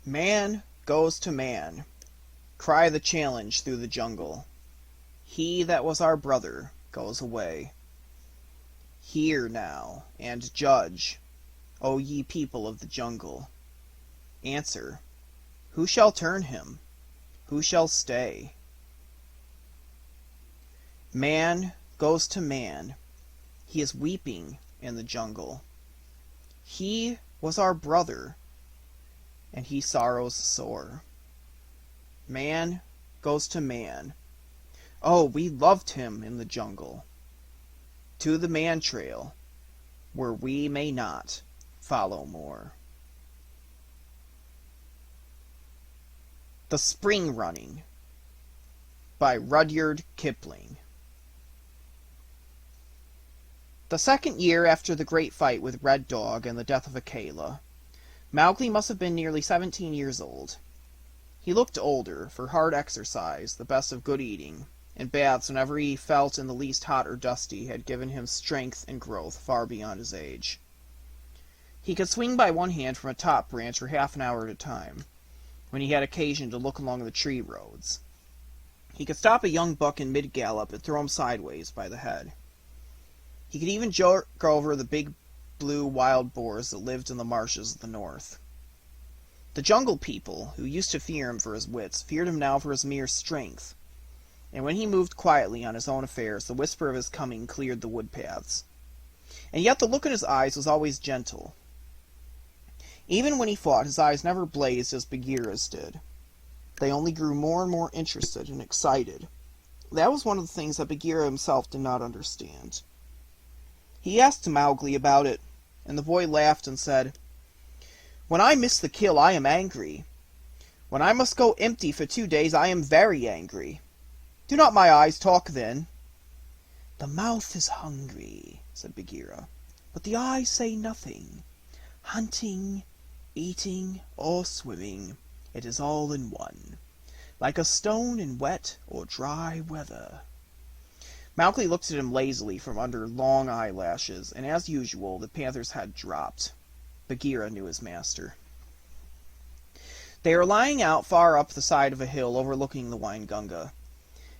Man goes to man. Cry the challenge through the jungle. He that was our brother goes away. Hear now, and judge, O ye people of the jungle. Answer, who shall turn him? Who shall stay? Man goes to man. He is weeping in the jungle. He was our brother, and he sorrows sore. Man goes to man. Oh, we loved him in the jungle. To the man trail, where we may not follow more. The Spring Running by Rudyard Kipling. The second year after the great fight with Red Dog and the death of Akela, Mowgli must have been nearly 17 years old. He looked older, for hard exercise, the best of good eating, and baths whenever he felt in the least hot or dusty had given him strength and growth far beyond his age. He could swing by one hand from a top branch for half an hour at a time, when he had occasion to look along the tree roads. He could stop a young buck in mid-gallop and throw him sideways by the head. He could even jerk over the big blue wild boars that lived in the marshes of the north. The jungle people, who used to fear him for his wits, feared him now for his mere strength, and when he moved quietly on his own affairs, the whisper of his coming cleared the wood paths. And yet the look in his eyes was always gentle. Even when he fought, his eyes never blazed as Bagheera's did. They only grew more and more interested and excited. That was one of the things that Bagheera himself did not understand. He asked Mowgli about it, and the boy laughed and said, "When I miss the kill, I am angry. When I must go empty for 2 days, I am very angry. Do not my eyes talk then?" "The mouth is hungry," said Bagheera, "but the eyes say nothing. Hunting, eating, or swimming, it is all in one, like a stone in wet or dry weather." Mowgli looked at him lazily from under long eyelashes, and as usual the panther's head dropped. Bagheera knew his master. They were lying out far up the side of a hill overlooking the Waingunga,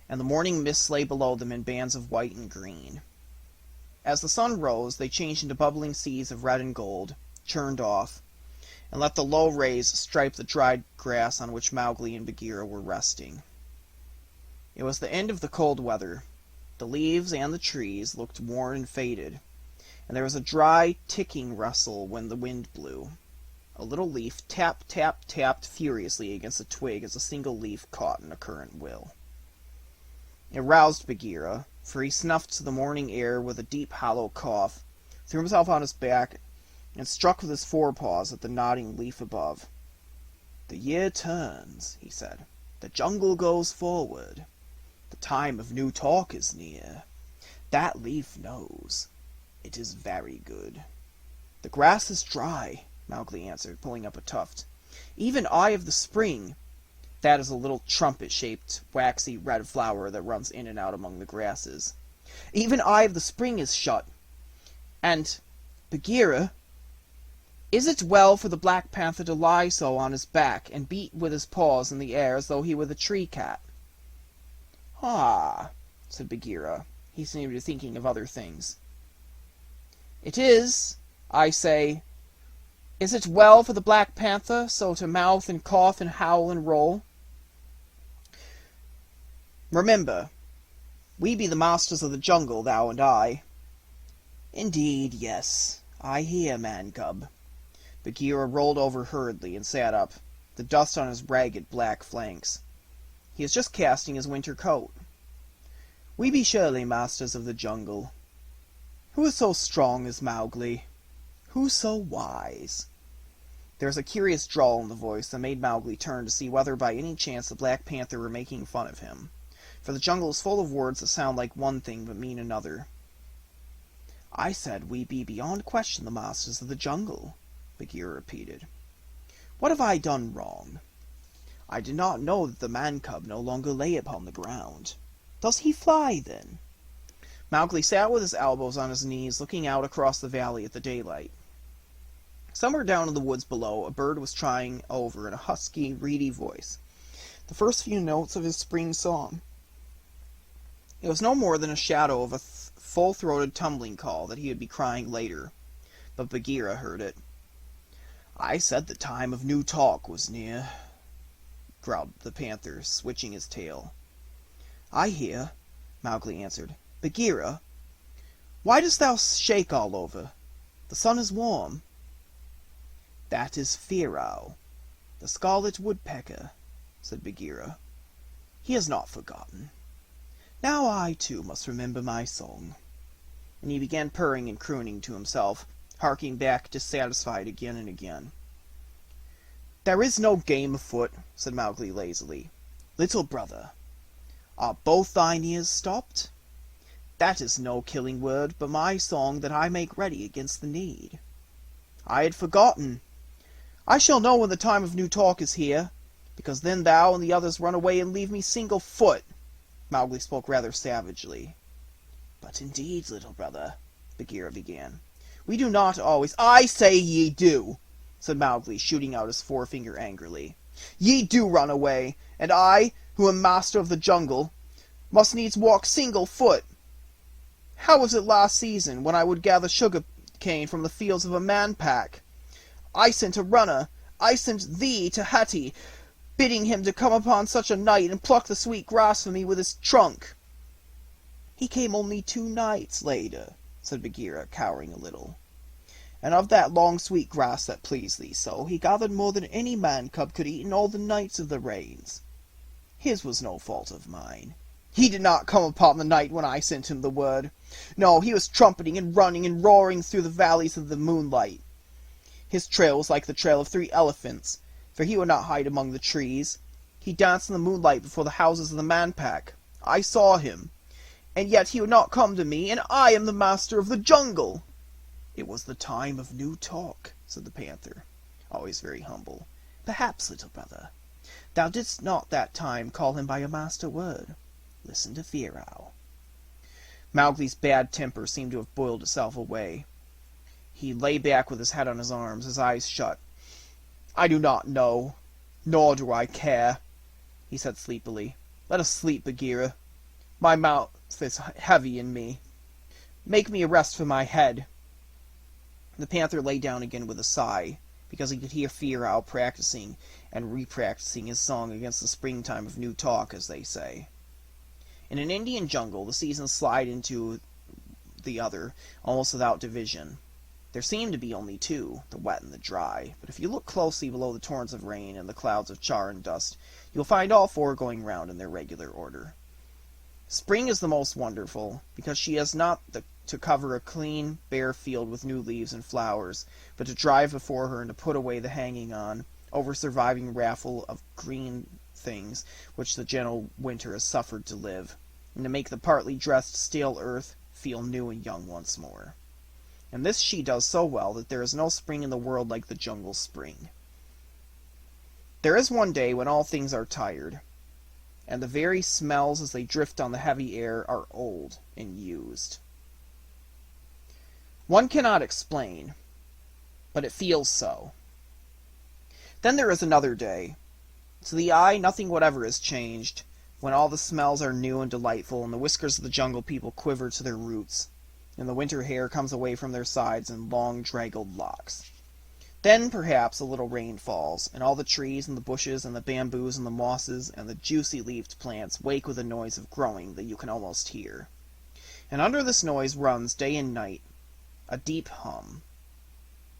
and the morning mists lay below them in bands of white and green. As the sun rose, they changed into bubbling seas of red and gold, churned off, and let the low rays stripe the dried grass on which Mowgli and Bagheera were resting. It was the end of the cold weather. The leaves and the trees looked worn and faded, and there was a dry, ticking rustle when the wind blew. A little leaf tapped furiously against a twig as a single leaf caught in a current will. It roused Bagheera, for he snuffed the morning air with a deep, hollow cough, threw himself on his back, and struck with his forepaws at the nodding leaf above. "The year turns," he said. "The jungle goes forward. The time of new talk is near. That leaf knows. It is very good." "The grass is dry," Mowgli answered, pulling up a tuft. "Even Eye of the Spring," that is a little trumpet-shaped, waxy red flower that runs in and out among the grasses, "even Eye of the Spring is shut. And, Bagheera, is it well for the Black Panther to lie so on his back and beat with his paws in the air as though he were the tree cat?" "Ah," said Bagheera. He seemed to be thinking of other things. "It is, I say, is it well for the Black Panther so to mouth and cough and howl and roll? Remember, we be the masters of the jungle, thou and I." "Indeed, yes. I hear, man-cub." Bagheera rolled over hurriedly and sat up, the dust on his ragged black flanks. He is just casting his winter coat. "We be surely masters of the jungle. Who is so strong as Mowgli? Who so wise?" There was a curious drawl in the voice that made Mowgli turn to see whether by any chance the Black Panther were making fun of him, for the jungle is full of words that sound like one thing but mean another. "I said we be beyond question the masters of the jungle," Bagheera repeated. "What have I done wrong? I did not know that the man-cub no longer lay upon the ground. Does he fly, then?" Mowgli sat with his elbows on his knees, looking out across the valley at the daylight. Somewhere down in the woods below, a bird was trying over in a husky, reedy voice the first few notes of his spring song. It was no more than a shadow of a full-throated tumbling call that he would be crying later, but Bagheera heard it. "I said the time of new talk was near," growled the panther, switching his tail. "I hear," Mowgli answered. "Bagheera, why dost thou shake all over? The sun is warm." "That is Fear Owl, the scarlet woodpecker," said Bagheera. "He has not forgotten. Now I, too, must remember my song." And he began purring and crooning to himself, harking back dissatisfied again and again. "There is no game afoot," said Mowgli lazily. "Little brother, are both thine ears stopped? That is no killing word, but my song that I make ready against the need." "I had forgotten. I shall know when the time of new talk is here, because then thou and the others run away and leave me single foot." Mowgli spoke rather savagely. "But indeed, little brother," Bagheera began, "we do not always—" "I say ye do," said Mowgli, shooting out his forefinger angrily. "Ye do run away, and I, who am master of the jungle, must needs walk single foot. How was it last season, when I would gather sugar cane from the fields of a man pack? I sent a runner, I sent thee to Hati, bidding him to come upon such a night and pluck the sweet grass for me with his trunk. He came only 2 nights later," said Bagheera, cowering a little. "And of that long sweet grass that pleased thee so, he gathered more than any man cub could eat in all the nights of the rains. His was no fault of mine. He did not come upon the night when I sent him the word. No, he was trumpeting and running and roaring through the valleys of the moonlight. His trail was like the trail of 3 elephants, for he would not hide among the trees. He danced in the moonlight before the houses of the man pack. I saw him, and yet he would not come to me, and I am the master of the jungle." "It was the time of new talk," said the panther, always very humble. "Perhaps, little brother, thou didst not that time call him by your master word. Listen to Fear Owl." Mowgli's bad temper seemed to have boiled itself away. He lay back with his head on his arms, his eyes shut. "I do not know, nor do I care," he said sleepily. "Let us sleep, Bagheera. My mouth is heavy in me. Make me a rest for my head." The panther lay down again with a sigh, because he could hear Fear Owl practicing and repracticing his song against the springtime of new talk, as they say. In an Indian jungle, the seasons slide into the other almost without division. There seem to be only 2, the wet and the dry, but if you look closely below the torrents of rain and the clouds of char and dust, you will find all 4 going round in their regular order. Spring is the most wonderful, because she has not to cover a clean, bare field with new leaves and flowers, but to drive before her and to put away the hanging on, over surviving raffle of green things which the gentle winter has suffered to live, and to make the partly dressed stale earth feel new and young once more. And this she does so well that there is no spring in the world like the jungle spring. There is one day when all things are tired, and the very smells as they drift on the heavy air are old and used. One cannot explain, but it feels so. Then there is another day. To the eye nothing whatever is changed, when all the smells are new and delightful, and the whiskers of the jungle people quiver to their roots, and the winter hair comes away from their sides in long, draggled locks. Then, perhaps, a little rain falls, and all the trees and the bushes and the bamboos and the mosses and the juicy-leaved plants wake with a noise of growing that you can almost hear. And under this noise runs, day and night, a deep hum.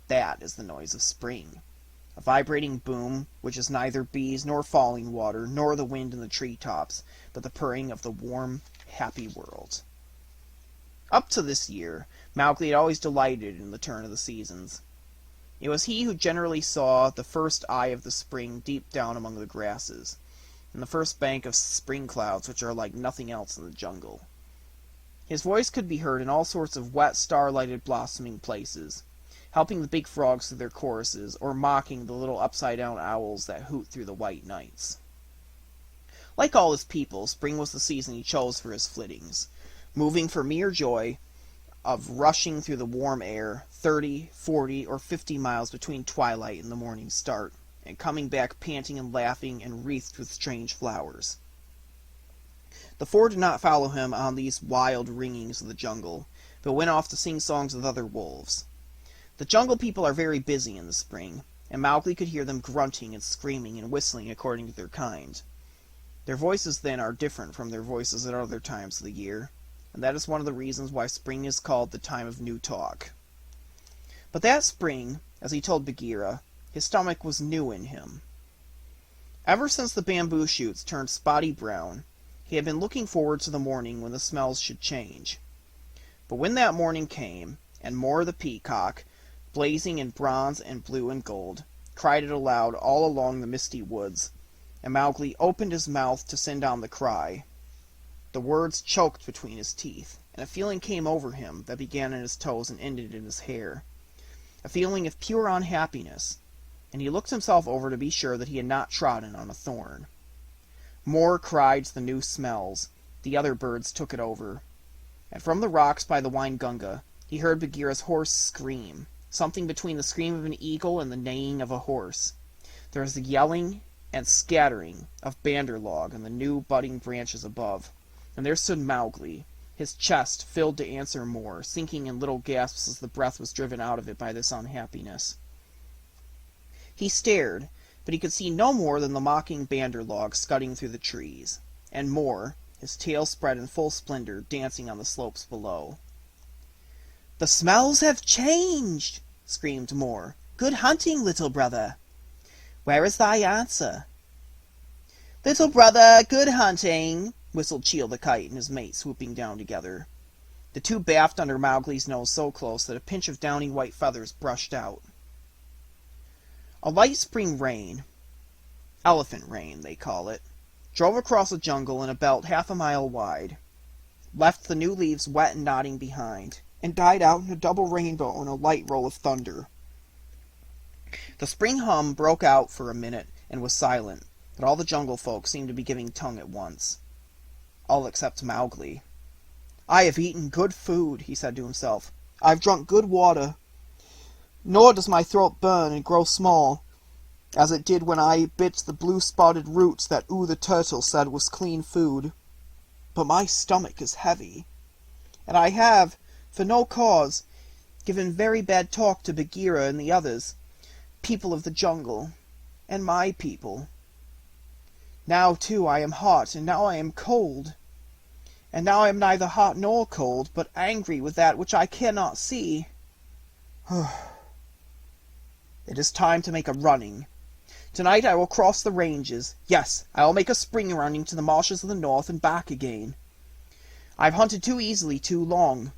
That is the noise of spring, a vibrating boom which is neither bees nor falling water nor the wind in the tree-tops, but the purring of the warm, happy world. Up to this year, Mowgli had always delighted in the turn of the seasons. It was he who generally saw the first eye of the spring deep down among the grasses, and the first bank of spring clouds which are like nothing else in the jungle. His voice could be heard in all sorts of wet, star-lighted, blossoming places, helping the big frogs through their choruses, or mocking the little upside-down owls that hoot through the white nights. Like all his people, spring was the season he chose for his flittings, moving for mere joy of rushing through the warm air, 30, 40, or 50 miles between twilight and the morning start, and coming back panting and laughing and wreathed with strange flowers. The four did not follow him on these wild ringings of the jungle, but went off to sing songs with other wolves. The jungle people are very busy in the spring, and Mowgli could hear them grunting and screaming and whistling according to their kind. Their voices then are different from their voices at other times of the year, and that is one of the reasons why spring is called the time of new talk. But that spring, as he told Bagheera, his stomach was new in him. Ever since the bamboo shoots turned spotty brown, he had been looking forward to the morning when the smells should change. But when that morning came, and Mor the peacock, blazing in bronze and blue and gold, cried it aloud all along the misty woods, and Mowgli opened his mouth to send on the cry, the words choked between his teeth, and a feeling came over him that began in his toes and ended in his hair, a feeling of pure unhappiness, and he looked himself over to be sure that he had not trodden on a thorn. Mor cried to the new smells, the other birds took it over, and from the rocks by the Waingunga he heard Bagheera's horse scream, something between the scream of an eagle and the neighing of a horse. There was the yelling and scattering of banderlog in the new budding branches above, and there stood Mowgli, his chest filled to answer Mor, sinking in little gasps as the breath was driven out of it by this unhappiness. He stared, but he could see no more than the mocking banderlog scudding through the trees, and Mor, his tail spread in full splendor, dancing on the slopes below. "The smells have changed!" screamed Mor. "Good hunting, little brother! Where is thy answer?" "Little brother, good hunting!" whistled Cheel the kite and his mate swooping down together. The two baffed under Mowgli's nose so close that a pinch of downy white feathers brushed out. A light spring rain, elephant rain they call it, drove across a jungle in a belt half a mile wide, left the new leaves wet and nodding behind, and died out in a double rainbow and a light roll of thunder. The spring hum broke out for a minute and was silent, but all the jungle folk seemed to be giving tongue at once. All except Mowgli. "I have eaten good food," he said to himself. "I've drunk good water. Nor does my throat burn and grow small, as it did when I bit the blue-spotted roots that the turtle said was clean food. But my stomach is heavy, and I have, for no cause, given very bad talk to Bagheera and the others, people of the jungle, and my people. Now, too, I am hot, and now I am cold. And now I am neither hot nor cold, but angry with that which I cannot see. It is time to make a running. Tonight I will cross the ranges. Yes, I will make a spring running to the marshes of the north and back again. I have hunted too easily too long.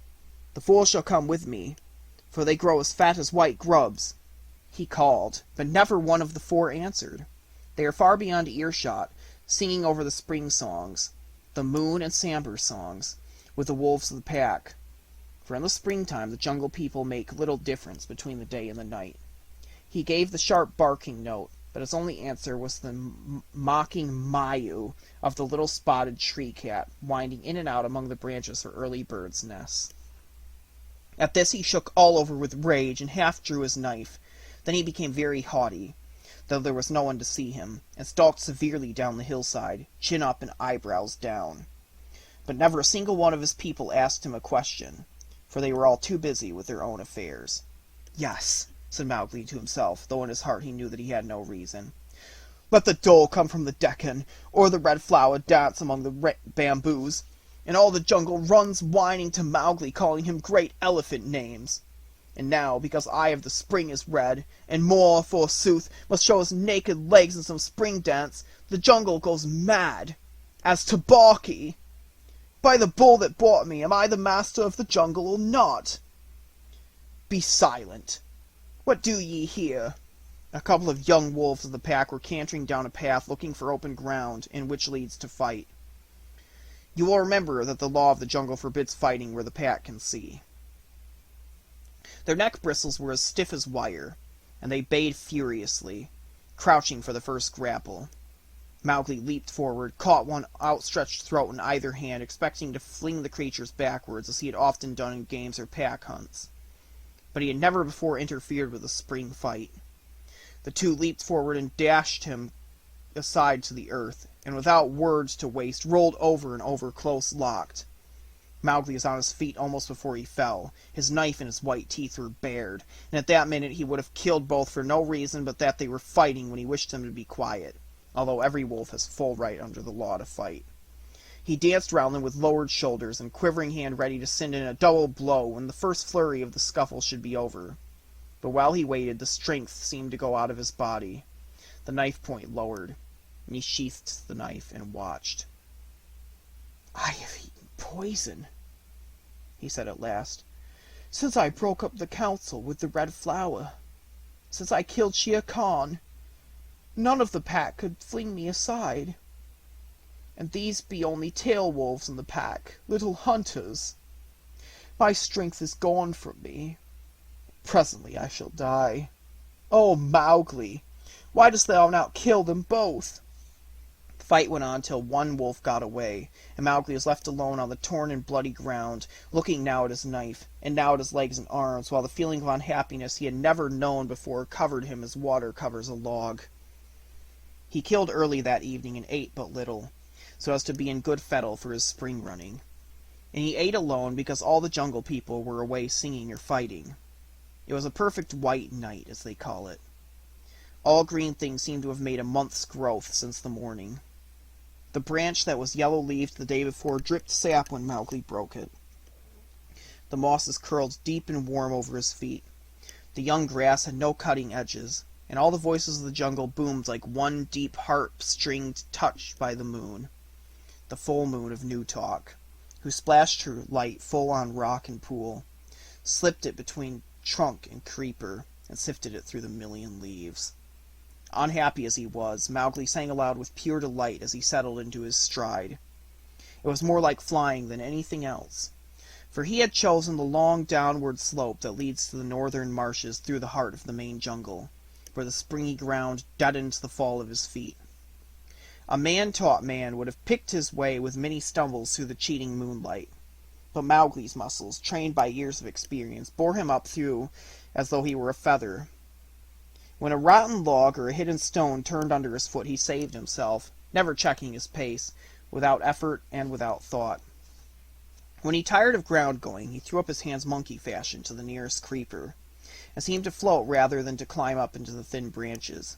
The four shall come with me, for they grow as fat as white grubs." He called, but never one of the four answered. They are far beyond earshot, singing over the spring songs, the moon and sambar songs, with the wolves of the pack. For in the springtime the jungle people make little difference between the day and the night. He gave the sharp barking note, but his only answer was the mocking mayu of the little spotted tree cat, winding in and out among the branches for early birds' nests. At this he shook all over with rage and half drew his knife. Then he became very haughty, though there was no one to see him, and stalked severely down the hillside, chin up and eyebrows down. But never a single one of his people asked him a question, for they were all too busy with their own affairs. "Yes," said Mowgli to himself, though in his heart he knew that he had no reason. "Let the dole come from the Deccan, or the red flower dance among the bamboos, and all the jungle runs whining to Mowgli, calling him great elephant names. And now, because eye of the spring is red, and Mor, forsooth, must show his naked legs in some spring dance, the jungle goes mad. As to Barky, by the bull that bought me, am I the master of the jungle or not? Be silent. What do ye here?" A couple of young wolves of the pack were cantering down a path looking for open ground in which leads to fight. You will remember that the law of the jungle forbids fighting where the pack can see. Their neck bristles were as stiff as wire, and they bayed furiously, crouching for the first grapple. Mowgli leaped forward, caught one outstretched throat in either hand, expecting to fling the creatures backwards, as he had often done in games or pack hunts. but he had never before interfered with a spring fight. The two leaped forward and dashed him aside to the earth, and without words to waste, rolled over and over close locked. Mowgli was on his feet almost before he fell. His knife and his white teeth were bared, and at that minute he would have killed both for no reason but that they were fighting when he wished them to be quiet, although every wolf has full right under the law to fight. He danced round them with lowered shoulders and quivering hand ready to send in a double blow when the first flurry of the scuffle should be over. But while he waited, the strength seemed to go out of his body. The knife point lowered, and he sheathed the knife and watched. "I have eaten poison," he said at last, "since I broke up the council with the Red Flower. Since I killed Shere Khan, none of the pack could fling me aside. And these be only tail wolves in the pack, little hunters. My strength is gone from me. Presently I shall die. Oh, Mowgli, why dost thou not kill them both?" The fight went on till one wolf got away, and Mowgli was left alone on the torn and bloody ground, looking now at his knife, and now at his legs and arms, while the feeling of unhappiness he had never known before covered him as water covers a log. He killed early that evening and ate but little, so as to be in good fettle for his spring running. And he ate alone because all the jungle people were away singing or fighting. It was a perfect white night, as they call it. All green things seemed to have made a month's growth since the morning. The branch that was yellow-leaved the day before dripped sap when Mowgli broke it. The mosses curled deep and warm over his feet. The young grass had no cutting edges, and all the voices of the jungle boomed like one deep harp string touched by the moon, the full moon of New Talk, who splashed her light full on rock and pool, slipped it between trunk and creeper, and sifted it through the million leaves. Unhappy as he was, Mowgli sang aloud with pure delight as he settled into his stride. It was more like flying than anything else, for he had chosen the long downward slope that leads to the northern marshes through the heart of the main jungle, where the springy ground deadened the fall of his feet. A man-taught man would have picked his way with many stumbles through the cheating moonlight, but Mowgli's muscles, trained by years of experience, bore him up through as though he were a feather. When a rotten log or a hidden stone turned under his foot, he saved himself, never checking his pace, without effort and without thought. When he tired of ground going, he threw up his hands monkey fashion to the nearest creeper, and seemed to float rather than to climb up into the thin branches,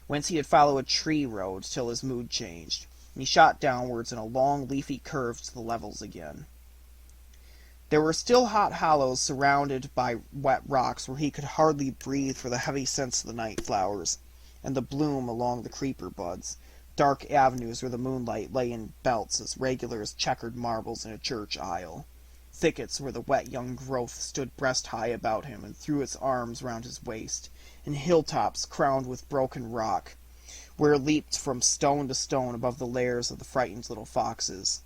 whence he would follow a tree road till his mood changed, and he shot downwards in a long leafy curve to the levels again. There were still hot hollows surrounded by wet rocks where he could hardly breathe for the heavy scents of the night flowers, and the bloom along the creeper buds, dark avenues where the moonlight lay in belts as regular as checkered marbles in a church aisle, thickets where the wet young growth stood breast-high about him and threw its arms round his waist, and hilltops crowned with broken rock, where it leaped from stone to stone above the lairs of the frightened little foxes.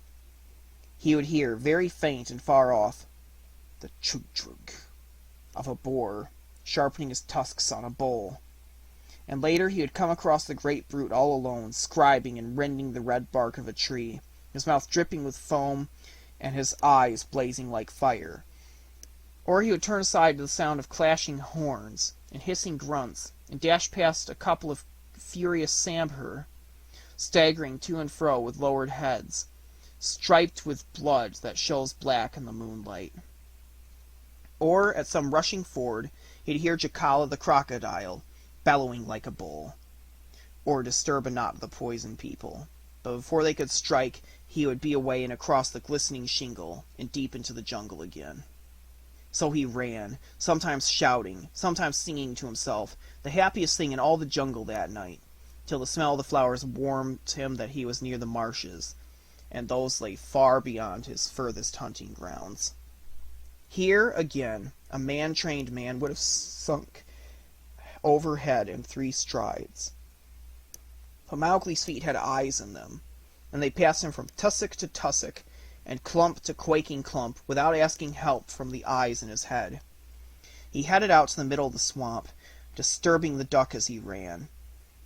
He would hear, very faint and far off, the chug-chug of a boar sharpening his tusks on a bole, and later he would come across the great brute all alone, scribing and rending the red bark of a tree, his mouth dripping with foam and his eyes blazing like fire. Or he would turn aside to the sound of clashing horns and hissing grunts, and dash past a couple of furious sambhur, staggering to and fro with lowered heads, striped with blood that shows black in the moonlight. Or, at some rushing ford, he'd hear Jacala the crocodile, bellowing like a bull, or disturb a knot of the poison people. But before they could strike, he would be away and across the glistening shingle, and deep into the jungle again. So he ran, sometimes shouting, sometimes singing to himself, the happiest thing in all the jungle that night, till the smell of the flowers warned him that he was near the marshes, and those lay far beyond his furthest hunting grounds. Here, again, a man-trained man would have sunk overhead in 3 strides. But Mowgli's feet had eyes in them, and they passed him from tussock to tussock, and clump to quaking clump, without asking help from the eyes in his head. He headed out to the middle of the swamp, disturbing the duck as he ran,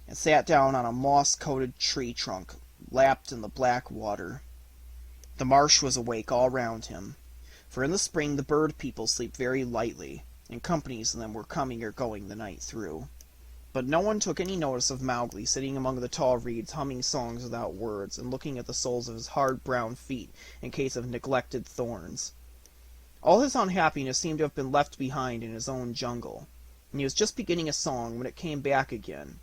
and sat down on a moss-coated tree trunk, lapped in the black water. The marsh was awake all round him, for in the spring the bird people sleep very lightly, and companies of them were coming or going the night through. But no one took any notice of Mowgli sitting among the tall reeds, humming songs without words, and looking at the soles of his hard brown feet in case of neglected thorns. All his unhappiness seemed to have been left behind in his own jungle, and he was just beginning a song when it came back again,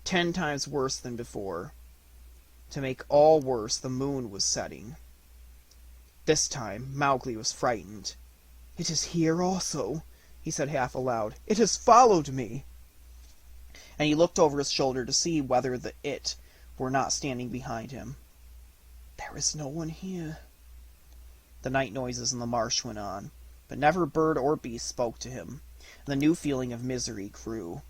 10 times worse than before. To make all worse, the moon was setting. This time Mowgli was frightened. "It is here also," he said half aloud. "It has followed me." And he looked over his shoulder to see whether the it were not standing behind him. "There is no one here." The night noises in the marsh went on, but never bird or beast spoke to him, and the new feeling of misery grew.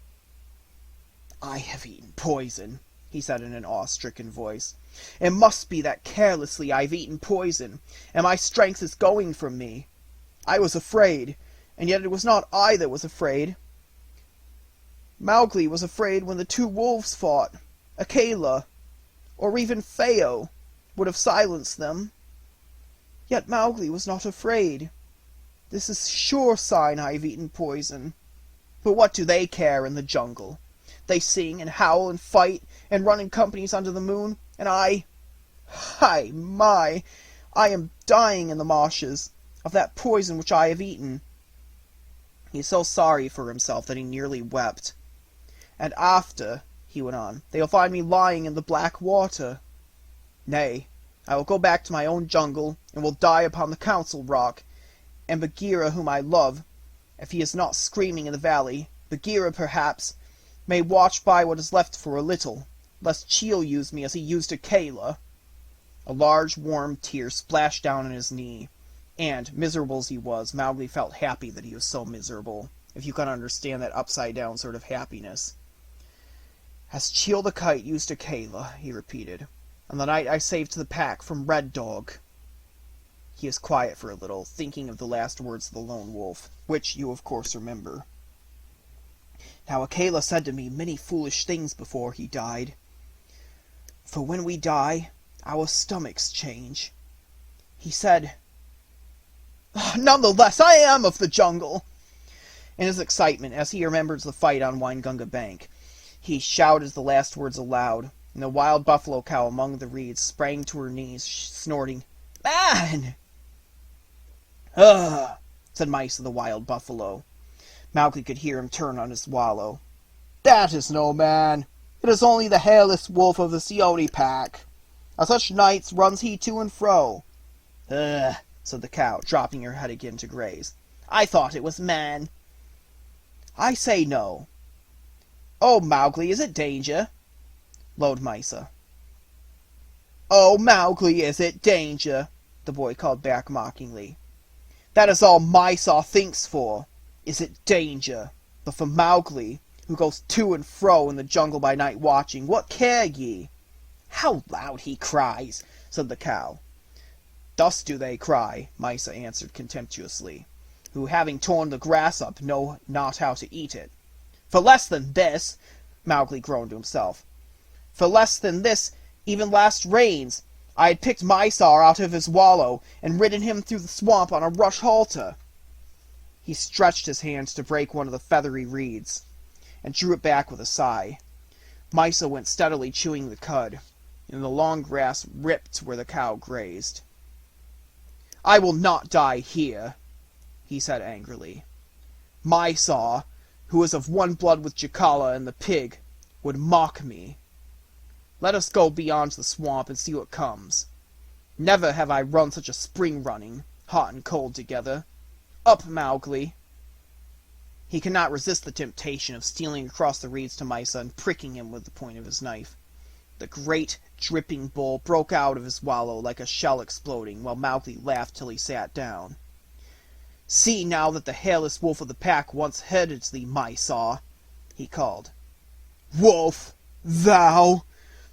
"I have eaten poison," he said in an awe-stricken voice. "It must be that carelessly I have eaten poison, and my strength is going from me. I was afraid, and yet it was not I that was afraid. Mowgli was afraid when the 2 wolves fought. Akela, or even Phao, would have silenced them. Yet Mowgli was not afraid. This is sure sign I have eaten poison. But what do they care in the jungle? They sing and howl and fight and run in companies under the moon, and I am dying in the marshes of that poison which I have eaten." He was so sorry for himself that he nearly wept. "And after," he went on, "they will find me lying in the black water. Nay, I will go back to my own jungle, and will die upon the council rock, and Bagheera, whom I love, if he is not screaming in the valley, Bagheera, perhaps, may watch by what is left for a little, lest Cheel use me as he used Akela." A large warm tear splashed down on his knee, and, miserable as he was, Mowgli felt happy that he was so miserable, if you can understand that upside-down sort of happiness. "As Cheel the Kite used Akela," he repeated, "on the night I saved the pack from Red Dog." He was quiet for a little, thinking of the last words of the lone wolf, which you of course remember. "Now Akela said to me many foolish things before he died. For when we die, our stomachs change. He said, 'None the less, I am of the jungle!'" In his excitement, as he remembers the fight on Waingunga Bank, he shouted the last words aloud, and the wild buffalo cow among the reeds sprang to her knees, snorting, "Man!" "Ugh!" said Mysa the wild buffalo. Mowgli could hear him turn on his swallow. "That is no man. It is only the hairless wolf of the Seoni pack. On such nights runs he to and fro." "Ugh!" said the cow, dropping her head again to graze. "I thought it was man." "I say no." "Oh, Mowgli, is it danger?" lowed Mysa. "Oh, Mowgli, is it danger?" the boy called back mockingly. "That is all Mysa thinks for. Is it danger? But for Mowgli, who goes to and fro in the jungle by night watching, what care ye?" "How loud he cries!" said the cow. "Thus do they cry," Mysa answered contemptuously, "who having torn the grass up know not how to eat it." "For less than this," Mowgli groaned to himself, "for less than this, even last rains, I had picked Mysore out of his wallow, and ridden him through the swamp on a rush halter." He stretched his hands to break one of the feathery reeds, and drew it back with a sigh. Mysa went steadily chewing the cud, and the long grass ripped where the cow grazed. "I will not die here," he said angrily. "Mysore, who is of one blood with Jacala and the pig, would mock me. Let us go beyond the swamp and see what comes. Never have I run such a spring running, hot and cold together. Up, Mowgli!" He could not resist the temptation of stealing across the reeds to Mysa and pricking him with the point of his knife. The great, dripping bull broke out of his wallow like a shell exploding, while Mowgli laughed till he sat down. "See now that the hairless wolf of the pack once headed thee, Mysore," he called. "Wolf! Thou!"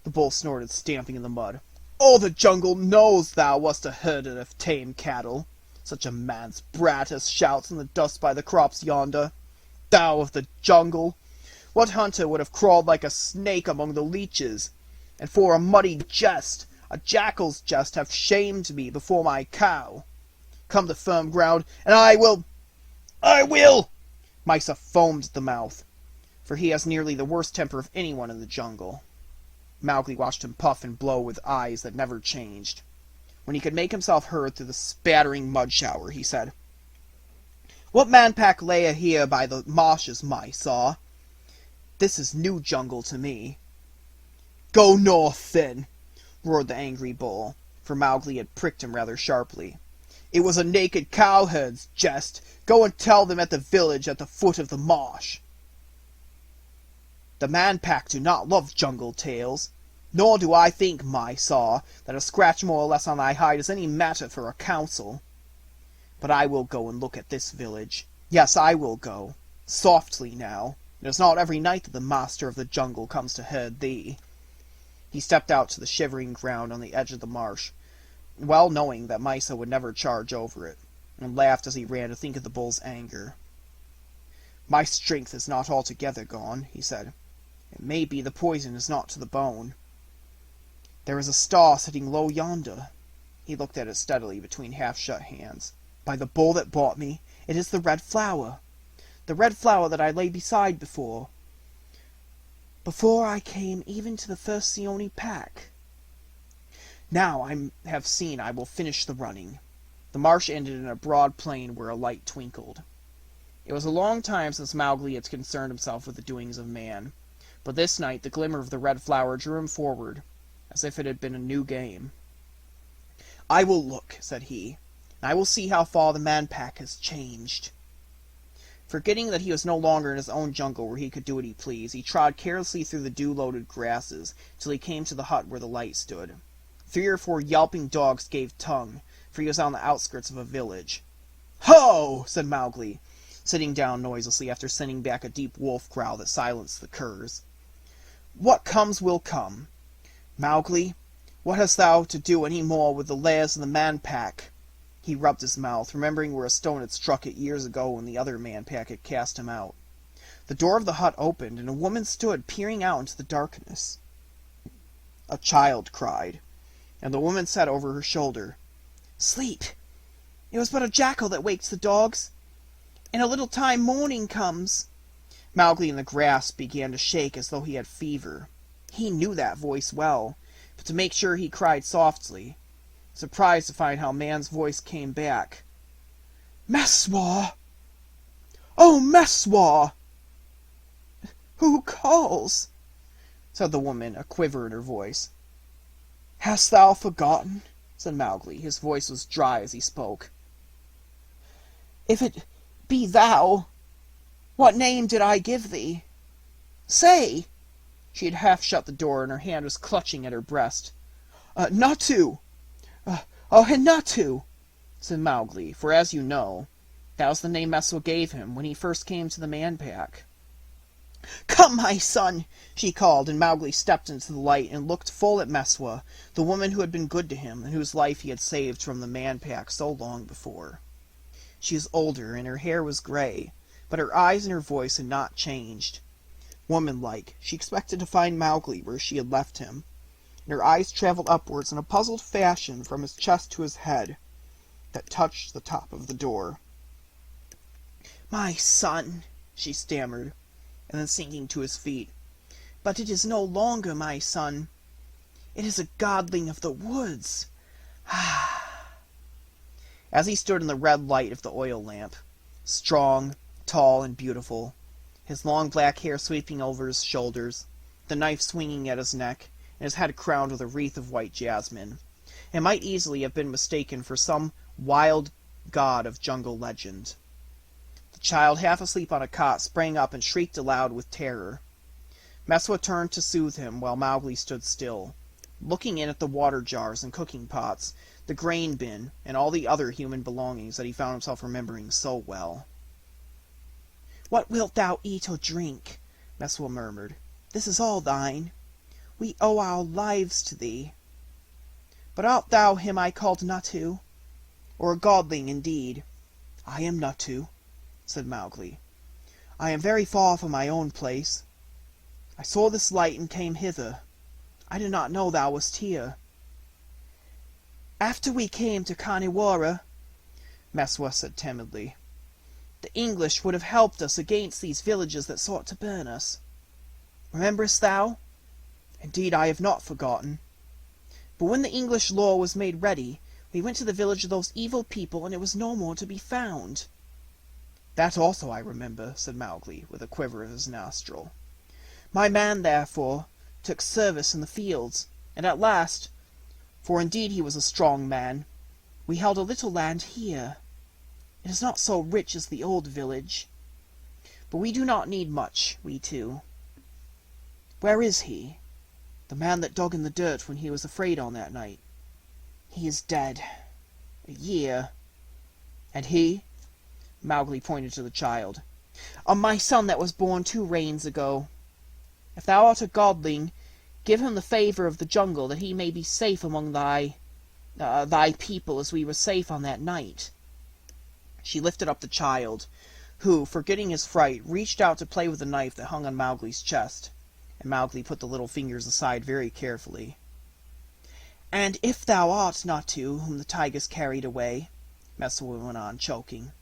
the bull snorted, stamping in the mud. "All the jungle knows thou wast a herder of tame cattle. Such a man's brat as shouts in the dust by the crops yonder. Thou of the jungle! What hunter would have crawled like a snake among the leeches, and for a muddy jest, a jackal's jest, have shamed me before my cow? Come to firm ground, and I will... Mysa foamed at the mouth, for he has nearly the worst temper of anyone in the jungle. Mowgli watched him puff and blow with eyes that never changed. When he could make himself heard through the spattering mud shower, he said, "What man pack lay here by the marshes, my saw? This is new jungle to me." "Go north, then!" roared the angry bull, for Mowgli had pricked him rather sharply. "It was a naked cowherd's jest. Go and tell them at the village at the foot of the marsh." "The Man Pack do not love jungle tales. Nor do I think, my saw, that a scratch more or less on thy hide is any matter for a council. But I will go and look at this village. Yes, I will go. Softly now. It is not every night that the master of the jungle comes to herd thee." He stepped out to the shivering ground on the edge of the marsh, well knowing that Mysa would never charge over it, and laughed as he ran to think of the bull's anger. "My strength is not altogether gone," he said. "It may be the poison is not to the bone. There is a star sitting low yonder." He looked at it steadily between half-shut hands. "By the bull that bought me, it is the red flower. The red flower that I lay beside before I came even to the first Seeonee pack. Now I have seen I will finish the running." The marsh ended in a broad plain where a light twinkled. It was a long time since Mowgli had concerned himself with the doings of man, but this night the glimmer of the red flower drew him forward, as if it had been a new game. "I will look," said he, "and I will see how far the Man Pack has changed." Forgetting that he was no longer in his own jungle where he could do what he pleased, he trod carelessly through the dew-loaded grasses till he came to the hut where the light stood. 3 or 4 yelping dogs gave tongue, for he was on the outskirts of a village. "Ho!" said Mowgli, sitting down noiselessly after sending back a deep wolf growl that silenced the curs. "What comes will come. Mowgli, what hast thou to do any more with the lairs of the Man Pack?" He rubbed his mouth, remembering where a stone had struck it years ago when the other Man Pack had cast him out. The door of the hut opened, and a woman stood peering out into the darkness. A child cried, and the woman said over her shoulder, "Sleep! It was but a jackal that wakes the dogs. In a little time morning comes." Mowgli in the grass began to shake as though he had fever. He knew that voice well, but to make sure he cried softly, surprised to find how man's voice came back. "Meswa! Oh, Meswa!" "Who calls?" said the woman, a quiver in her voice. "Hast thou forgotten?" said Mowgli. His voice was dry as he spoke. "If it be thou, what name did I give thee? Say!" She had half shut the door, and her hand was clutching at her breast. "Natu! Natu!" said Mowgli, for, as you know, that was the name Meswa gave him when he first came to the Man Pack. "Come, my son!" she called, and Mowgli stepped into the light and looked full at Meswa, the woman who had been good to him and whose life he had saved from the Man Pack so long before. She was older, and her hair was gray, but her eyes and her voice had not changed. Womanlike, she expected to find Mowgli where she had left him, and her eyes traveled upwards in a puzzled fashion from his chest to his head, that touched the top of the door. "My son," she stammered, and then sinking to his feet, "but it is no longer my son. It is a godling of the woods. As he stood in the red light of the oil lamp, strong, tall, and beautiful, his long black hair sweeping over his shoulders, the knife swinging at his neck, and his head crowned with a wreath of white jasmine, it might easily have been mistaken for some wild god of jungle legend. The child, half asleep on a cot, sprang up and shrieked aloud with terror. Meswa turned to soothe him while Mowgli stood still, looking in at the water jars and cooking pots, the grain bin, and all the other human belongings that he found himself remembering so well. "What wilt thou eat or drink?" Meswa murmured. "This is all thine. We owe our lives to thee. But art thou him I called Natu? Or a godling indeed?" "I am Natu," said Mowgli. "I am very far from my own place. I saw this light and came hither. I did not know thou wast here." "After we came to Khanhiwara," Meswa said timidly, The English would have helped us against these villages that sought to burn us. Rememberest thou? Indeed, I have not forgotten. But when the English law was made ready, we went to the village of those evil people, and it was no more to be found. That also I remember, said Mowgli, with a quiver of his nostril. My man, therefore, took service in the fields, and at last, for indeed he was a strong man, we held a little land here. It is not so rich as the old village, but we do not need much, we two. Where is he? The man that dug in the dirt when he was afraid on that night. He is dead. A year. And he? Mowgli pointed to the child. My son that was born 2 rains ago. If thou art a godling, give him the favour of the jungle, that he may be safe among thy people, as we were safe on that night. She lifted up the child, who, forgetting his fright, reached out to play with the knife that hung on Mowgli's chest, and Mowgli put the little fingers aside very carefully. And if thou art not to whom the tigers carried away, Mesua went on, choking,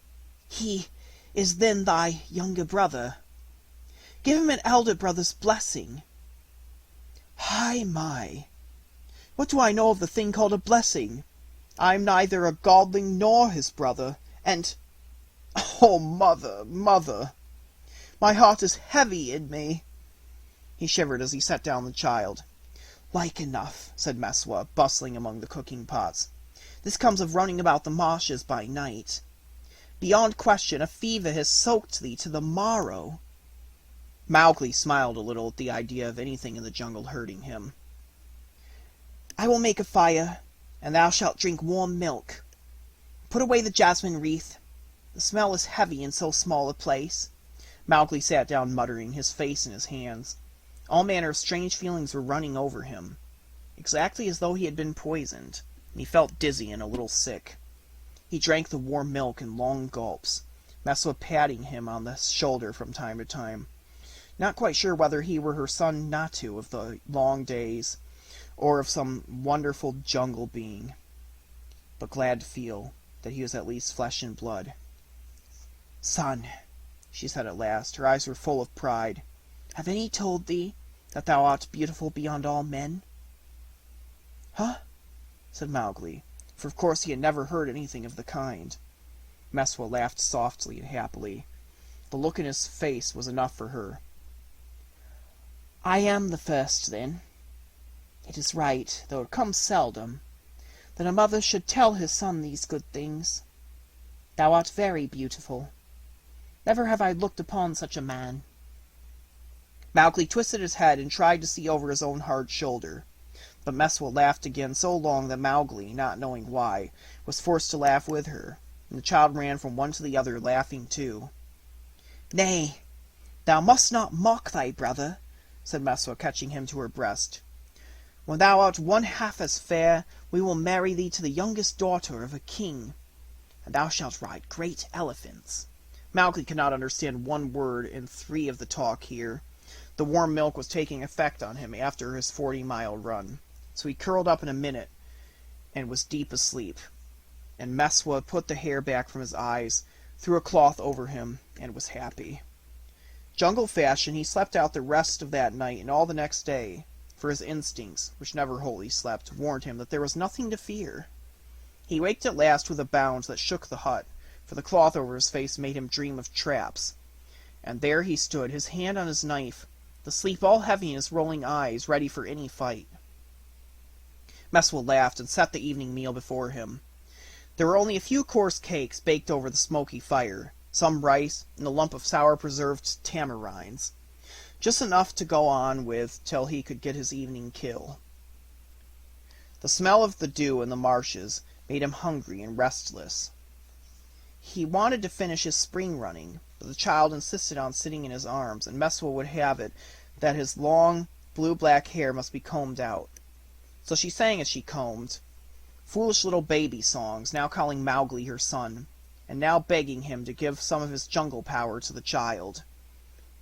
he is then thy younger brother. Give him an elder brother's blessing. Hi, my! What do I know of the thing called a blessing? I'm neither a godling nor his brother, and... Oh, mother, mother! My heart is heavy in me. He shivered as he set down the child. Like enough, said Mesua, bustling among the cooking pots. This comes of running about the marshes by night. Beyond question, a fever has soaked thee to the marrow. Mowgli smiled a little at the idea of anything in the jungle hurting him. I will make a fire, and thou shalt drink warm milk. Put away the jasmine wreath. The smell is heavy in so small a place. Mowgli sat down muttering, his face in his hands. All manner of strange feelings were running over him, exactly as though he had been poisoned, and he felt dizzy and a little sick. He drank the warm milk in long gulps, Mesua patting him on the shoulder from time to time, not quite sure whether he were her son Natu of the long days, or of some wonderful jungle being, but glad to feel that he was at least flesh and blood. Son, she said at last, her eyes were full of pride, have any told thee that thou art beautiful beyond all men? Huh? Said Mowgli, for of course he had never heard anything of the kind. Mesua laughed softly and happily. The look in his face was enough for her. I am the first, then. It is right, though it comes seldom, that a mother should tell her son these good things. Thou art very beautiful. Never have I looked upon such a man. Mowgli twisted his head and tried to see over his own hard shoulder, but Mesua laughed again so long that Mowgli, not knowing why, was forced to laugh with her, and the child ran from one to the other, laughing too. Nay, thou must not mock thy brother, said Mesua, catching him to her breast. When thou art 1/2 as fair, we will marry thee to the youngest daughter of a king, and thou shalt ride great elephants. Mowgli could not understand one word in 3 of the talk here. The warm milk was taking effect on him after his 40-mile run, so he curled up in a minute and was deep asleep, and Mesua put the hair back from his eyes, threw a cloth over him, and was happy. Jungle fashion, he slept out the rest of that night and all the next day, for his instincts, which never wholly slept, warned him that there was nothing to fear. He waked at last with a bound that shook the hut, for the cloth over his face made him dream of traps, and there he stood, his hand on his knife, the sleep all heavy in his rolling eyes, ready for any fight. Mesua laughed and set the evening meal before him. There were only a few coarse cakes baked over the smoky fire, some rice, and a lump of sour preserved tamarinds, just enough to go on with till he could get his evening kill. The smell of the dew in the marshes made him hungry and restless. He wanted to finish his spring running, but the child insisted on sitting in his arms, and Mesua would have it that his long, blue-black hair must be combed out. So she sang as she combed, foolish little baby songs, now calling Mowgli her son, and now begging him to give some of his jungle power to the child.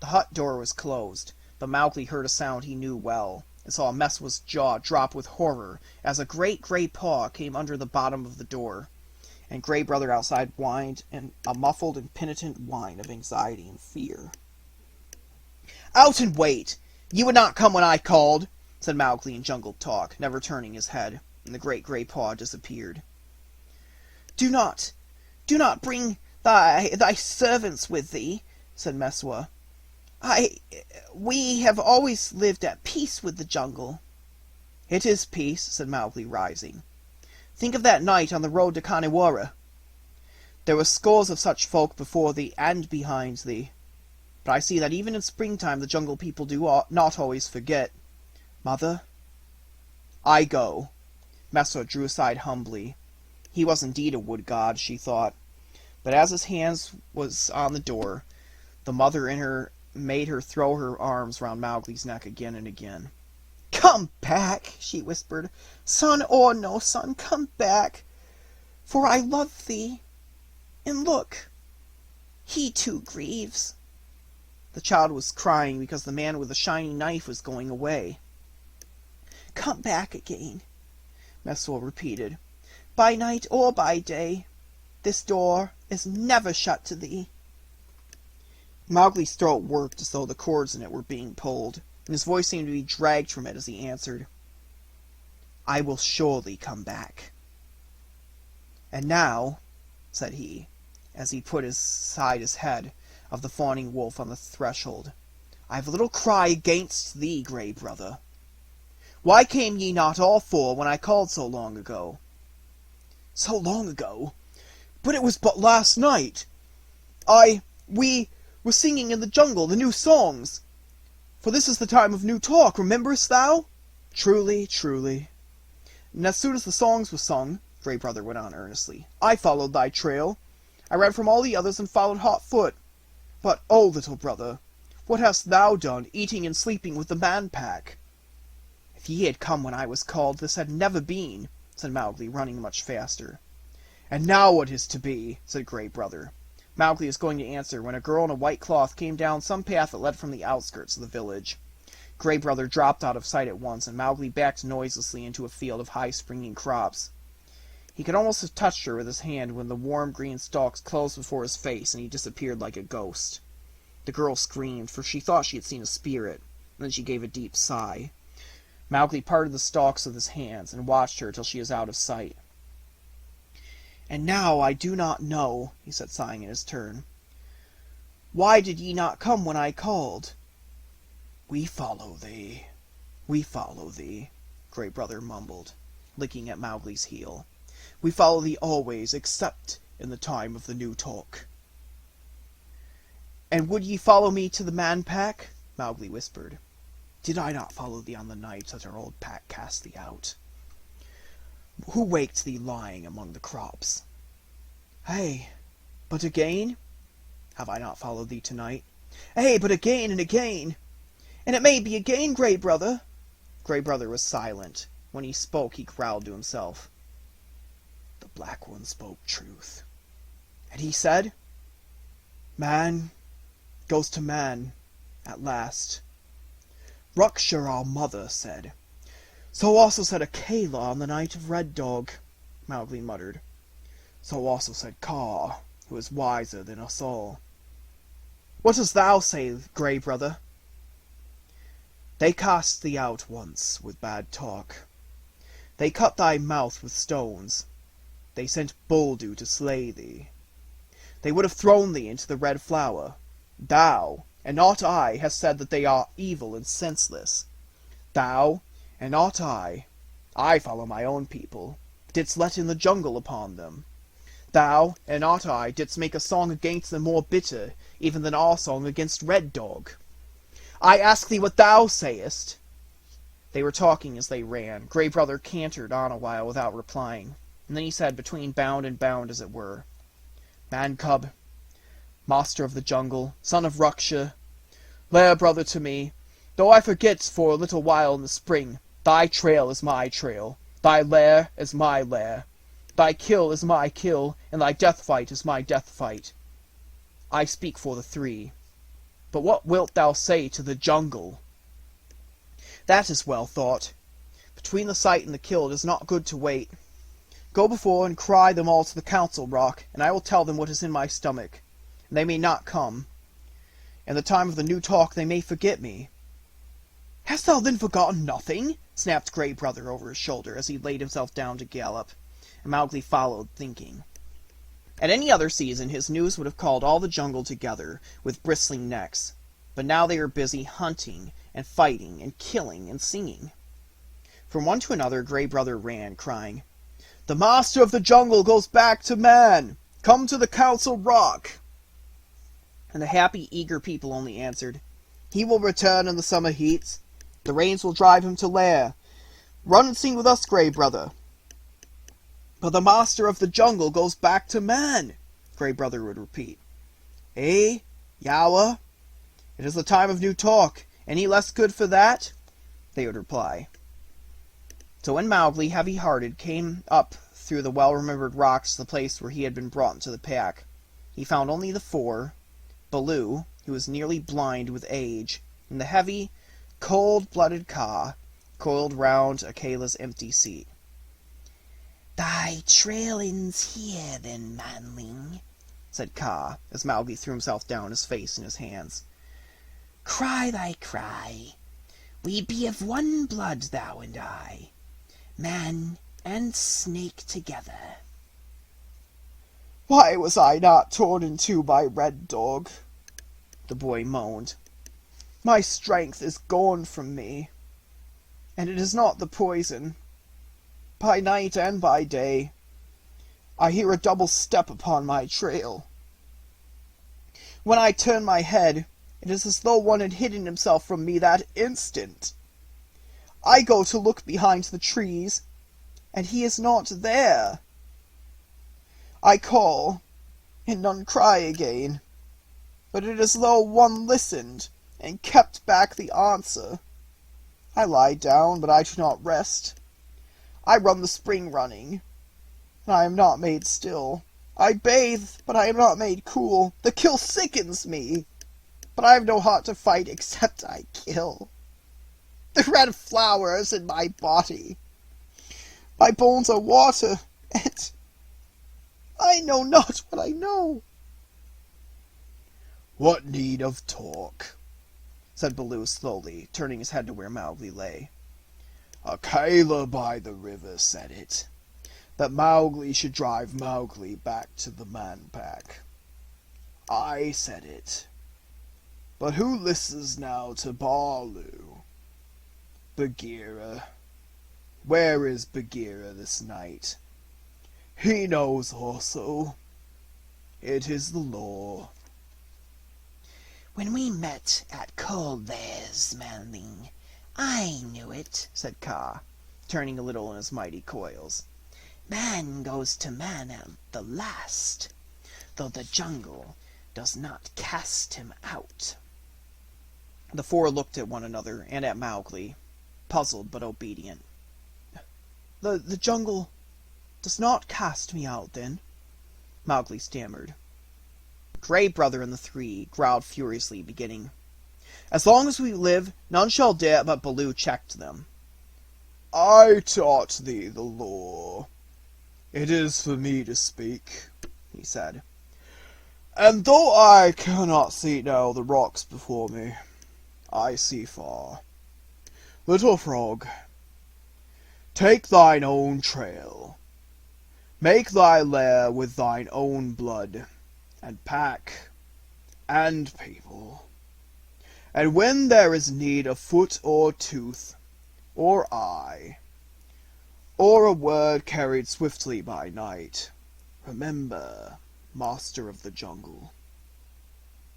The hut door was closed, but Mowgli heard a sound he knew well, and saw Mesua's jaw drop with horror as a great gray paw came under the bottom of the door, and Grey Brother outside whined in a muffled and penitent whine of anxiety and fear. "Out and wait! You would not come when I called," said Mowgli in jungle talk, never turning his head, and the great grey paw disappeared. Do not bring thy servants with thee," said Messua. We have always lived at peace with the jungle." "It is peace," said Mowgli, rising. "Think of that night on the road to Khanhiwara. There were scores of such folk before thee and behind thee. But I see that even in springtime the jungle people do not always forget. Mother?" "I go." Messua drew aside humbly. He was indeed a wood god, she thought. But as his hand was on the door, the mother in her made her throw her arms round Mowgli's neck again and again. "Come back," she whispered. "Son or no son, come back. For I love thee. And look, he too grieves." The child was crying because the man with the shiny knife was going away. "Come back again," Messua repeated. "By night or by day, this door is never shut to thee." Mowgli's throat worked as though the cords in it were being pulled, and his voice seemed to be dragged from it as he answered, "I will surely come back. And now," said he, as he put aside his head of the fawning wolf on the threshold, "I have a little cry against thee, Grey Brother. Why came ye not all four when I called so long ago?" "So long ago? But it was but last night. We were singing in the jungle the new songs. For this is the time of new talk, rememberest thou?" "Truly, truly." "And as soon as the songs were sung," Grey Brother went on earnestly, "I followed thy trail. I ran from all the others and followed hot foot. But, oh, little brother, what hast thou done, eating and sleeping with the man-pack?" "If ye had come when I was called, this had never been," said Mowgli, running much faster. "And now what is to be?" said Grey Brother. Mowgli was going to answer when a girl in a white cloth came down some path that led from the outskirts of the village. Grey Brother dropped out of sight at once, and Mowgli backed noiselessly into a field of high-springing crops. He could almost have touched her with his hand when the warm green stalks closed before his face, and he disappeared like a ghost. The girl screamed, for she thought she had seen a spirit, and then she gave a deep sigh. Mowgli parted the stalks with his hands, and watched her till she was out of sight. "And now I do not know," he said, sighing in his turn. "Why did ye not come when I called?" We follow thee," Grey Brother mumbled, licking at Mowgli's heel. "We follow thee always, except in the time of the new talk." "And would ye follow me to the man-pack?" Mowgli whispered. "Did I not follow thee on the night that our old pack cast thee out? Who waked thee lying among the crops? Ay, but again? Have I not followed thee tonight? Ay, but again and again. And it may be again, Grey Brother." Grey Brother was silent. When he spoke, he growled to himself. "The Black One spoke truth." And he said, "Man goes to man at last. Ruksha, our mother, said. So also said Akela on the night of Red Dog," Mowgli muttered. "So also said Kaa, who is wiser than us all. What dost thou say, Grey Brother?" "They cast thee out once with bad talk. They cut thy mouth with stones. They sent Buldeo to slay thee. They would have thrown thee into the Red Flower. Thou, and not I, hast said that they are evil and senseless. Thou, and not I follow my own people, didst let in the jungle upon them. Thou, and not I, didst make a song against them more bitter even than our song against Red Dog. I ask thee what thou sayest." They were talking as they ran. Grey Brother cantered on a while without replying, and then he said, between bound and bound as it were, "Man-cub, master of the jungle, son of Ruksha, lair brother to me, though I forget for a little while in the spring, thy trail is my trail, thy lair is my lair, thy kill is my kill, and thy death-fight is my death-fight. I speak for the three. But what wilt thou say to the jungle?" "That is well thought. Between the sight and the kill it is not good to wait. Go before and cry them all to the council rock, and I will tell them what is in my stomach, and they may not come. In the time of the new talk they may forget me." "Hast thou then forgotten nothing?" snapped Grey Brother over his shoulder as he laid himself down to gallop, and Mowgli followed, thinking. At any other season his news would have called all the jungle together with bristling necks, but now they are busy hunting and fighting and killing and singing. From one to another Grey Brother ran, crying, "The master of the jungle goes back to man! Come to the council rock!" And the happy, eager people only answered, "He will return in the summer heats. The rains will drive him to lair. Run and sing with us, Grey Brother." "But the master of the jungle goes back to man," Grey Brother would repeat. "Eh, Yawa? It is the time of new talk. Any less good for that?" they would reply. So when Mowgli, heavy-hearted, came up through the well-remembered rocks to the place where he had been brought into the pack, he found only the four, Baloo, who was nearly blind with age, and the heavy, cold-blooded Kaa, coiled round Akela's empty seat. "Thy trailing's here, then, manling," said Kaa, as Mowgli threw himself down, his face in his hands. "Cry thy cry. We be of one blood, thou and I, man and snake together." "Why was I not torn in two by Red Dog?" the boy moaned. "My strength is gone from me, and it is not the poison. By night and by day I hear a double step upon my trail. When I turn my head, it is as though one had hidden himself from me that instant. I go to look behind the trees, and he is not there. I call, and none cry again, but it is as though one listened and kept back the answer. I lie down, but I do not rest. I run the spring running, and I am not made still. I bathe, but I am not made cool. The kill sickens me, but I have no heart to fight except I kill. The red flowers in my body. My bones are water, and I know not what I know." "What need of talk?" said Baloo slowly, turning his head to where Mowgli lay. "Akela by the river said it, that Mowgli should drive Mowgli back to the man-pack. I said it. But who listens now to Baloo? Bagheera. Where is Bagheera this night? He knows also. It is the law." "When we met at Coldairs, manling, I knew it," said Kaa, turning a little in his mighty coils. "Man goes to man at the last, though the jungle does not cast him out." The four looked at one another and at Mowgli, puzzled but obedient. The jungle does not cast me out, then?" Mowgli stammered. Grey Brother and the three growled furiously, beginning, "As long as we live, none shall dare," but Baloo checked them. "I taught thee the law. It is for me to speak," he said. "And though I cannot see now the rocks before me, I see far. Little frog, take thine own trail. Make thy lair with thine own blood, and pack, and people. And when there is need of foot or tooth, or eye, or a word carried swiftly by night, remember, master of the jungle,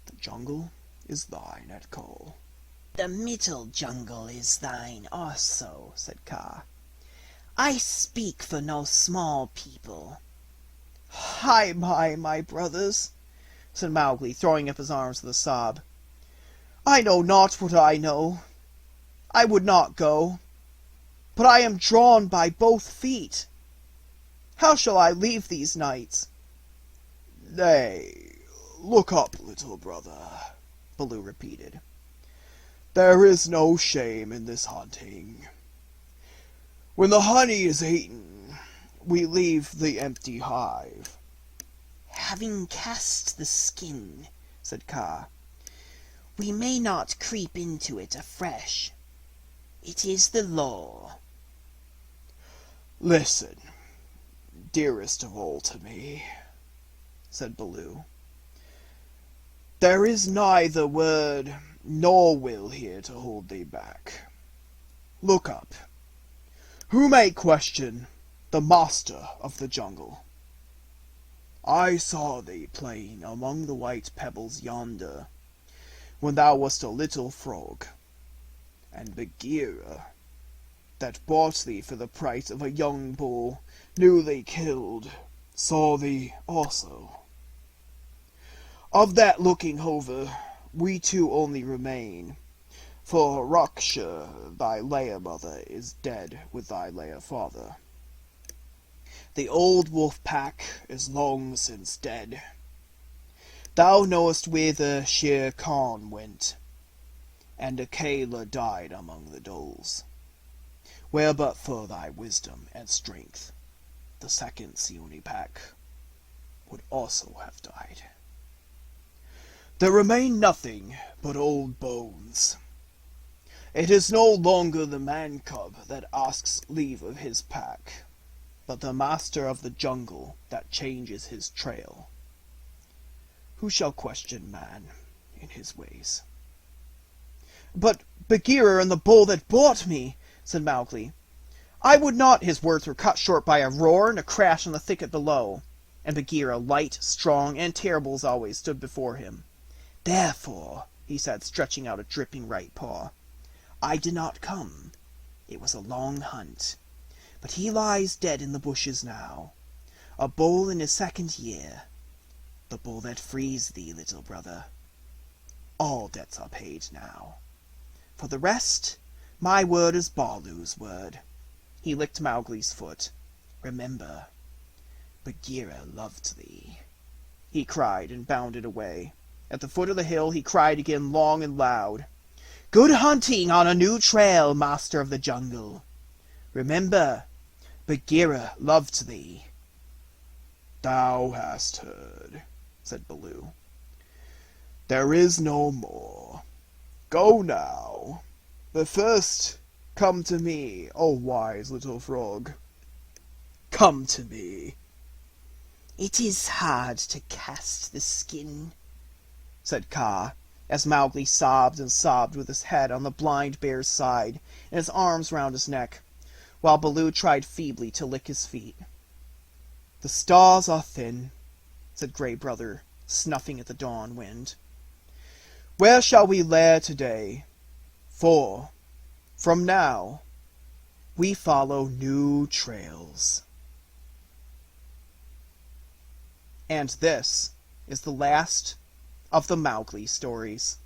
the jungle is thine at call." "The middle jungle is thine also," said Kaa. "I speak for no small people." "Hai mai, my brothers," said Mowgli, throwing up his arms with a sob. "I know not what I know. I would not go, but I am drawn by both feet. How shall I leave these nights?" "Nay, look up, little brother," Baloo repeated. "There is no shame in this hunting. When the honey is eaten, we leave the empty hive. Having cast the skin, said Kaa, we may not creep into it afresh. It is the law. Listen, dearest of all to me, said Baloo. There is neither word nor will here to hold thee back. Look up. Who may question the master of the jungle? I saw thee playing among the white pebbles yonder, when thou wast a little frog, and Bagheera, that bought thee for the price of a young bull newly killed, saw thee also. Of that looking over, we two only remain, for Raksha, thy lair mother, is dead with thy lair father. The old wolf pack is long since dead. Thou knowest whither Shere Khan went, and Akela died among the dholes, where but for thy wisdom and strength, the second Seeonee pack would also have died. There remain nothing but old bones. It is no longer the man-cub that asks leave of his pack, but the master of the jungle that changes his trail. Who shall question man in his ways? But Bagheera and the bull that bought me, said Mowgli. I would not. His words were cut short by a roar and a crash in the thicket below, and Bagheera, light, strong, and terrible as always, stood before him. Therefore, he said, stretching out a dripping right paw, I did not come. It was a long hunt, but he lies dead in the bushes now, a bull in his second year, the bull that frees thee, little brother. All debts are paid now. For the rest, my word is Baloo's word. He licked Mowgli's foot. Remember, Bagheera loved thee, he cried, and bounded away. At the foot of the hill he cried again long and loud, Good hunting on a new trail, master of the jungle. Remember, Bagheera loved thee. Thou hast heard, said Baloo. There is no more. Go now, but first come to me, O wise little frog. Come to me. It is hard to cast the skin, said Kaa, as Mowgli sobbed and sobbed with his head on the blind bear's side and his arms round his neck, while Baloo tried feebly to lick his feet. The stars are thin, said Gray Brother, snuffing at the dawn wind. Where shall we lair today? For, from now, we follow new trails. And this is the last of the Mowgli stories.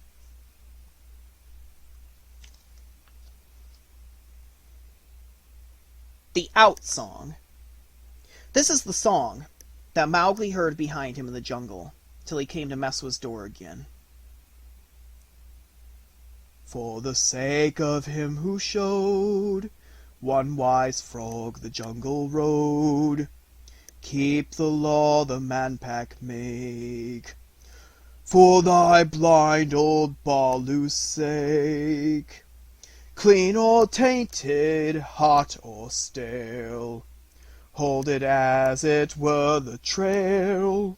The Out Song. This is the song that Mowgli heard behind him in the jungle, till he came to Messua's door again. For the sake of him who showed one wise frog the jungle road, keep the law the man-pack make, for thy blind old Baloo's sake. Clean or tainted, hot or stale, hold it as it were the trail,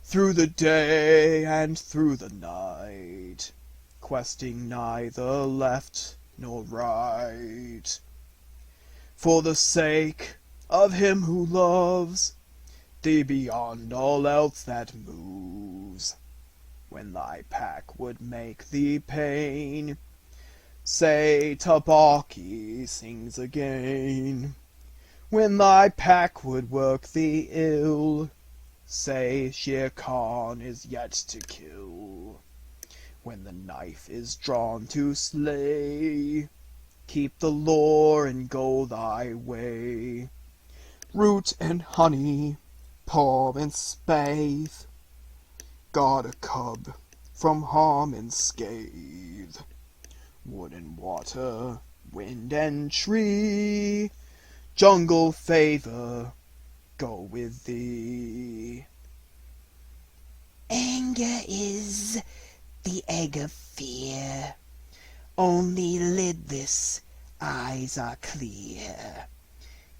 through the day and through the night, questing neither left nor right. For the sake of him who loves thee beyond all else that moves, when thy pack would make thee pain, say Tabaki sings again. When thy pack would work thee ill, say Shere Khan is yet to kill. When the knife is drawn to slay, keep the lore and go thy way. Root and honey, palm and spathe, guard a cub from harm and scathe. Wood and water, wind and tree, jungle favor go with thee. Anger is the egg of fear, only lidless eyes are clear.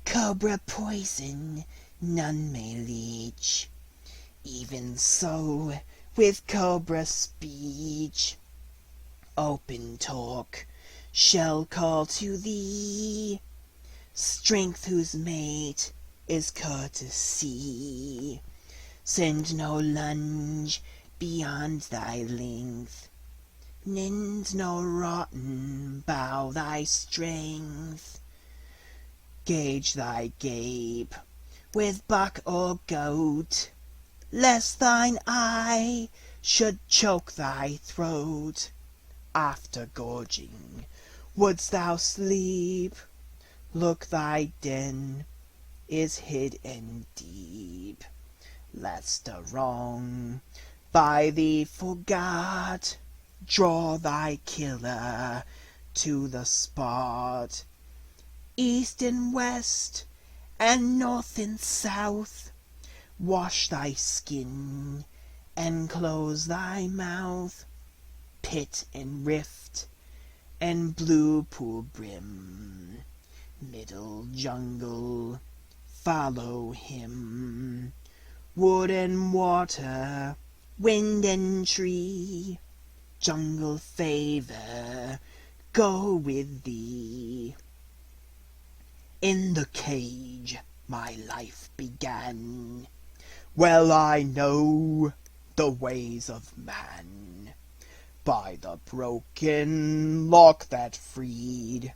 Cobra poison none may leech, even so with cobra speech. Open talk shall call to thee, strength whose mate is courtesy. Send no lunge beyond thy length, nend no rotten bow thy strength. Gauge thy gape with buck or goat, lest thine eye should choke thy throat. After gorging, wouldst thou sleep? Look, thy den is hid and deep, lest a wrong by thee forgot draw thy killer to the spot. East and west and north and south, wash thy skin and close thy mouth. Pit and rift and blue pool brim, middle jungle, follow him. Wood and water, wind and tree, jungle favor, go with thee. In the cage my life began, Well I know the ways of man, by the broken lock that freed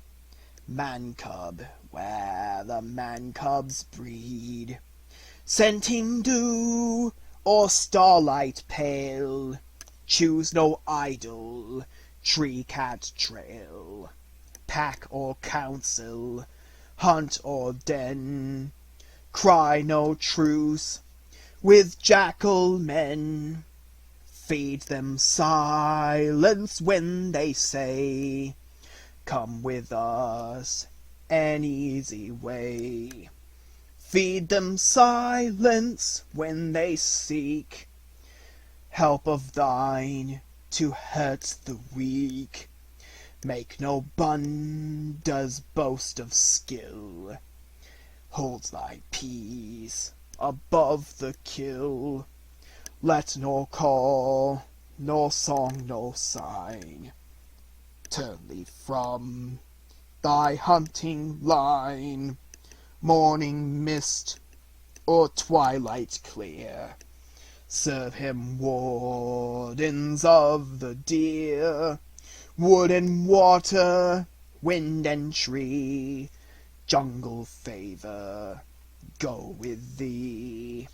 man cub where the man cubs breed. Scenting dew or starlight pale, choose no idle tree cat trail. Pack or council, hunt or den, cry no truce with jackal men. Feed them silence when they say, come with us an easy way. Feed them silence when they seek help of thine to hurt the weak. Make no bun does boast of skill, holds thy peace above the kill. Let nor call, nor song, nor sign turn thee from thy hunting line. Morning mist or twilight clear, serve him wardens of the deer. Wood and water, wind and tree, jungle favor, go with thee.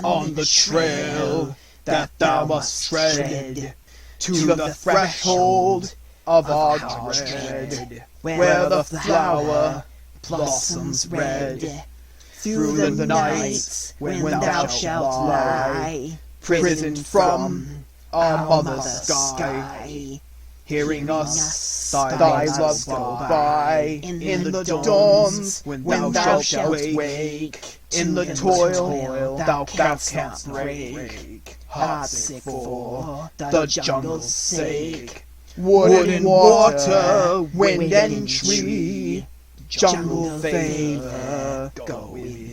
On the trail that thou must tread, to the threshold of our dread, where the flower blossoms red. Through the nights when thou shalt lie, prisoned from our mother sky, hearing us thy love go by. In the dawns when thou shalt wake, in the toil thou canst break, heartsick for the jungle's sake. Wood and water, wind and tree, jungle favor, go with